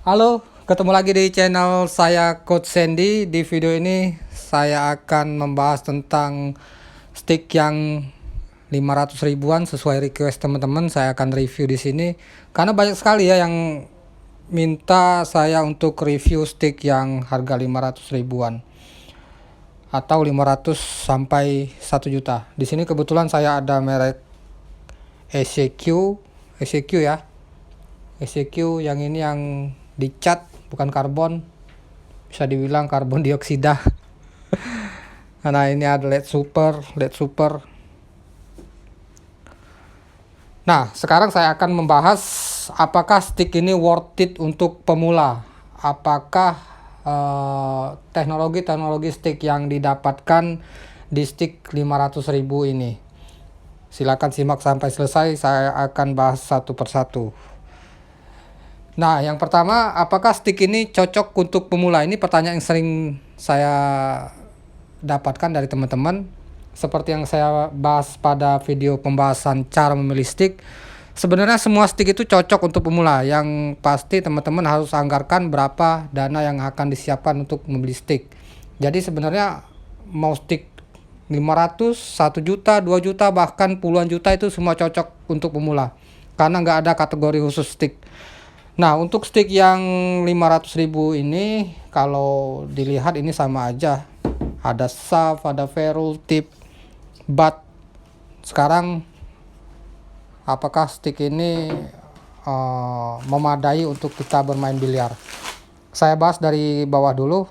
Halo, ketemu lagi di channel saya Coach Sandy. Di video ini saya akan membahas tentang stick yang 500 ribuan sesuai request teman-teman. Saya akan review di sini karena banyak sekali ya yang minta saya untuk review stick yang harga 500 ribuan atau 500 sampai 1 juta. Di sini kebetulan saya ada merek ECQ ya. ECQ yang ini yang dicat, bukan karbon, bisa dibilang karbon dioksida. Nah, ini ada LED super. Nah, sekarang saya akan membahas apakah stick ini worth it untuk pemula. Apakah teknologi stick yang didapatkan di stick 500 ribu ini. Silakan simak sampai selesai, saya akan bahas satu persatu. Nah, yang pertama, apakah stick ini cocok untuk pemula? Ini pertanyaan yang sering saya dapatkan dari teman-teman. Seperti yang saya bahas pada video pembahasan cara memilih stick, sebenarnya semua stick itu cocok untuk pemula. Yang pasti teman-teman harus anggarkan berapa dana yang akan disiapkan untuk membeli stick. Jadi sebenarnya mau stick 500, 1 juta, 2 juta, bahkan puluhan juta itu semua cocok untuk pemula. Karena nggak ada kategori khusus stick. Nah, untuk stick yang 500 ribu ini kalau dilihat ini sama aja. Ada shaft, ada ferrule, tip, butt. Sekarang apakah stick ini memadai untuk kita bermain biliar? Saya bahas dari bawah dulu.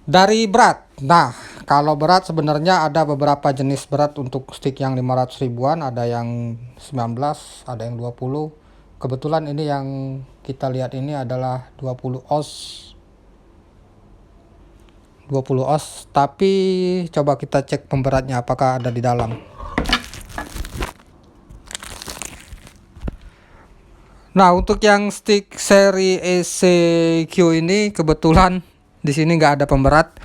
Dari berat. Nah, kalau berat sebenarnya ada beberapa jenis berat untuk stick yang 500 ribuan, ada yang 19, ada yang 20. Kebetulan ini yang kita lihat ini adalah 20 oz. 20 oz, tapi coba kita cek pemberatnya apakah ada di dalam. Nah, untuk yang stick seri ECQ ini kebetulan di sini nggak ada pemberat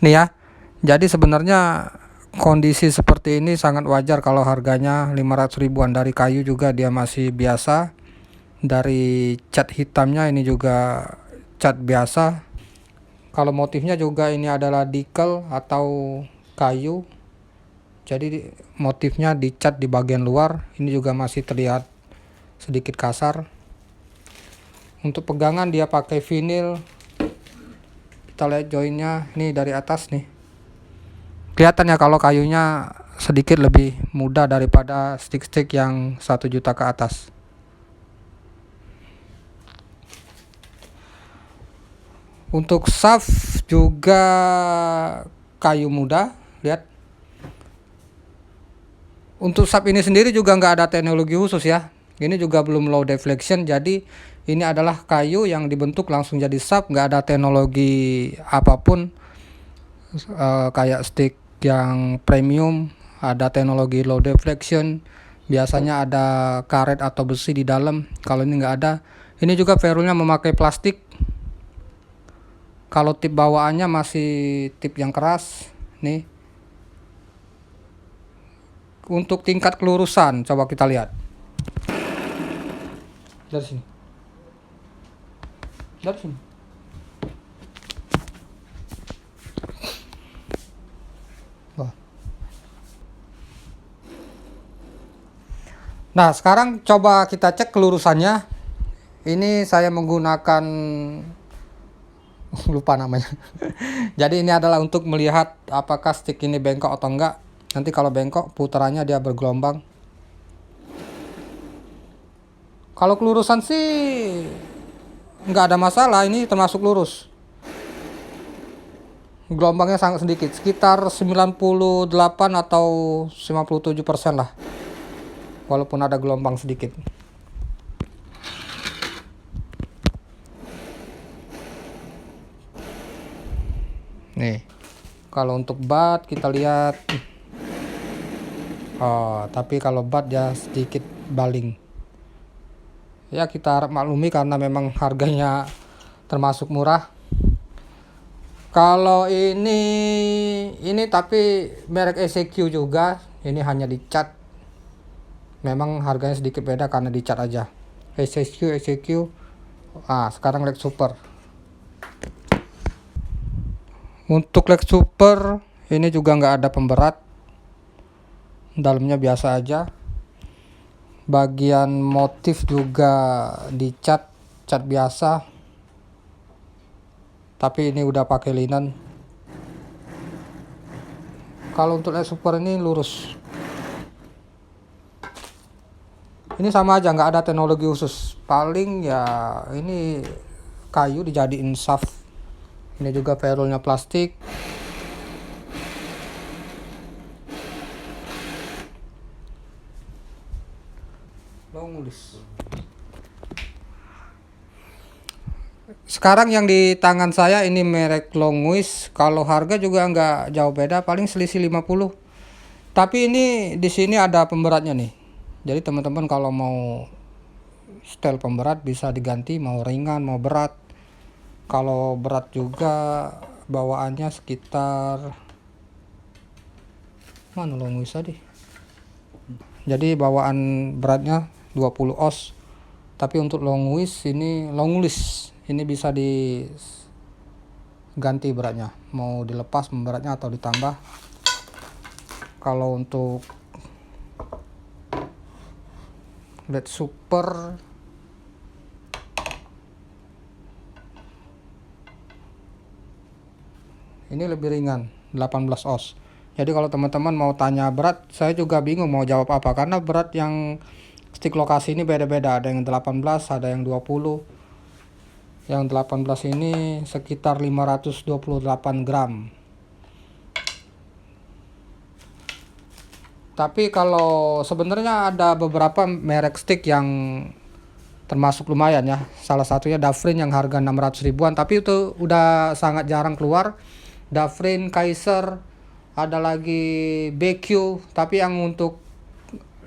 nih ya. Jadi sebenarnya kondisi seperti ini sangat wajar kalau harganya 500 ribuan. Dari kayu juga dia masih biasa. Dari cat hitamnya ini juga cat biasa. Kalau motifnya juga ini adalah decal atau kayu. Jadi motifnya dicat di bagian luar. Ini juga masih terlihat sedikit kasar. Untuk pegangan dia pakai vinil. Kita lihat joinnya ini dari atas nih. Kelihatan ya kalau kayunya sedikit lebih mudah daripada stick-stick yang 1 juta ke atas. Untuk shaft juga kayu muda, lihat. Untuk shaft ini sendiri juga nggak ada teknologi khusus ya. Ini juga belum low deflection, jadi ini adalah kayu yang dibentuk langsung jadi shaft, nggak ada teknologi apapun. Kayak stick yang premium ada teknologi low deflection, biasanya ada karet atau besi di dalam. Kalau ini nggak ada. Ini juga ferrule-nya memakai plastik. Kalau tip bawaannya masih tip yang keras nih. Untuk tingkat kelurusan coba kita lihat dari sini. Wah. Nah, sekarang coba kita cek kelurusannya. Ini saya menggunakan lupa namanya. Jadi ini adalah untuk melihat apakah stick ini bengkok atau enggak. Nanti kalau bengkok putarannya dia bergelombang. Kalau kelurusan sih nggak ada masalah, ini termasuk lurus. Gelombangnya sangat sedikit, sekitar 98 atau 57% lah. Walaupun ada gelombang sedikit. Nih, kalau untuk bat kita lihat, tapi kalau bat ya sedikit baling. Ya kita maklumi karena memang harganya termasuk murah. Kalau ini tapi merek ECQ juga, ini hanya dicat. Memang harganya sedikit beda karena dicat aja. ECQ Sekarang leg super. Untuk leg super ini juga nggak ada pemberat, dalamnya biasa aja. Bagian motif juga dicat cat biasa, tapi ini udah pakai linen. Kalau untuk leg super ini lurus. Ini sama aja, nggak ada teknologi khusus. Paling ya ini kayu dijadiin shaft. Ini juga ferrulnya plastik. Sekarang yang di tangan saya ini merek Longwis. Kalau harga juga nggak jauh beda, paling selisih 50. Tapi ini di sini ada pemberatnya nih. Jadi teman-teman kalau mau setel pemberat bisa diganti, mau ringan mau berat. Kalau berat juga bawaannya sekitar mana Longwis tadi. Jadi bawaan beratnya 20 oz. Tapi untuk Longwis ini bisa diganti beratnya, mau dilepas beratnya atau ditambah. Kalau untuk LED super ini lebih ringan, 18 oz. Jadi kalau teman-teman mau tanya berat, saya juga bingung mau jawab apa, karena berat yang stick lokasi ini beda-beda. Ada yang 18, ada yang 20. Yang 18 ini sekitar 528 gram. Tapi kalau sebenarnya ada beberapa merek stick yang termasuk lumayan ya. Salah satunya Dafrin yang harga 600 ribuan, tapi itu udah sangat jarang keluar. Dafrin, Kaiser, ada lagi BQ, tapi yang untuk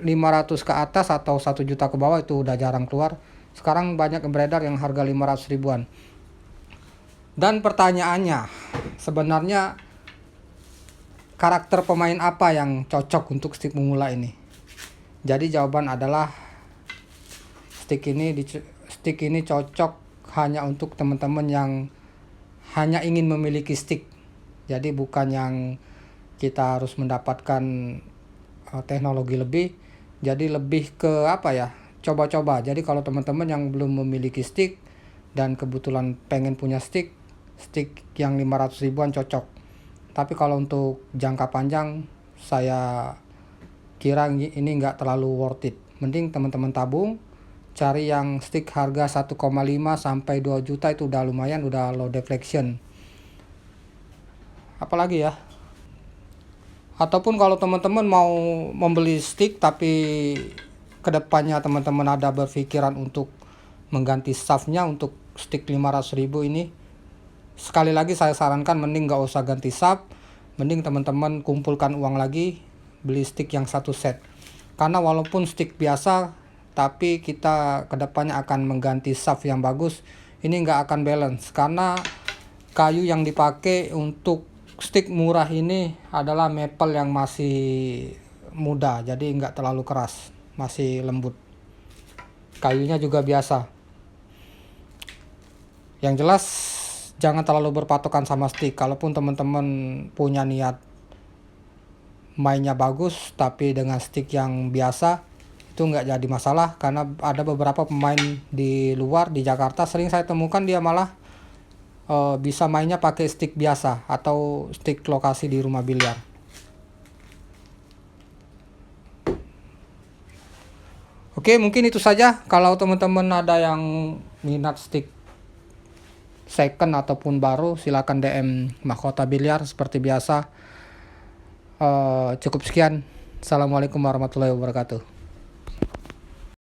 500 ke atas atau 1 juta ke bawah itu udah jarang keluar. Sekarang banyak yang beredar yang harga 500 ribuan. Dan pertanyaannya, sebenarnya karakter pemain apa yang cocok untuk stick pemula ini? Jadi jawaban adalah stick ini cocok hanya untuk teman-teman yang hanya ingin memiliki stick. Jadi bukan yang kita harus mendapatkan teknologi lebih. Jadi lebih ke coba-coba. Jadi kalau teman-teman yang belum memiliki stick dan kebetulan pengen punya stick yang 500 ribuan cocok. Tapi kalau untuk jangka panjang saya kira ini nggak terlalu worth it. Mending teman-teman tabung, cari yang stick harga 1,5 sampai 2 juta, itu udah lumayan, udah low deflection. Apalagi ya? Ataupun kalau teman-teman mau membeli stick tapi kedepannya teman-teman ada berpikiran untuk mengganti shaftnya untuk stick 500 ribu ini, sekali lagi saya sarankan mending gak usah ganti shaft, mending teman-teman kumpulkan uang lagi beli stick yang satu set. Karena walaupun stick biasa, tapi kita kedepannya akan mengganti shaft yang bagus, ini nggak akan balance karena kayu yang dipakai untuk stick murah ini adalah maple yang masih muda, jadi nggak terlalu keras, masih lembut. Kayunya juga biasa. Yang jelas jangan terlalu berpatokan sama stick. Kalaupun teman-teman punya niat mainnya bagus tapi dengan stick yang biasa, itu nggak jadi masalah. Karena ada beberapa pemain di luar, di Jakarta sering saya temukan dia malah bisa mainnya pakai stick biasa atau stick lokasi di rumah biliar. Oke, mungkin itu saja. Kalau teman-teman ada yang minat stick second ataupun baru, silakan DM Mahkota Biliar seperti biasa. Cukup sekian. Assalamualaikum warahmatullahi wabarakatuh.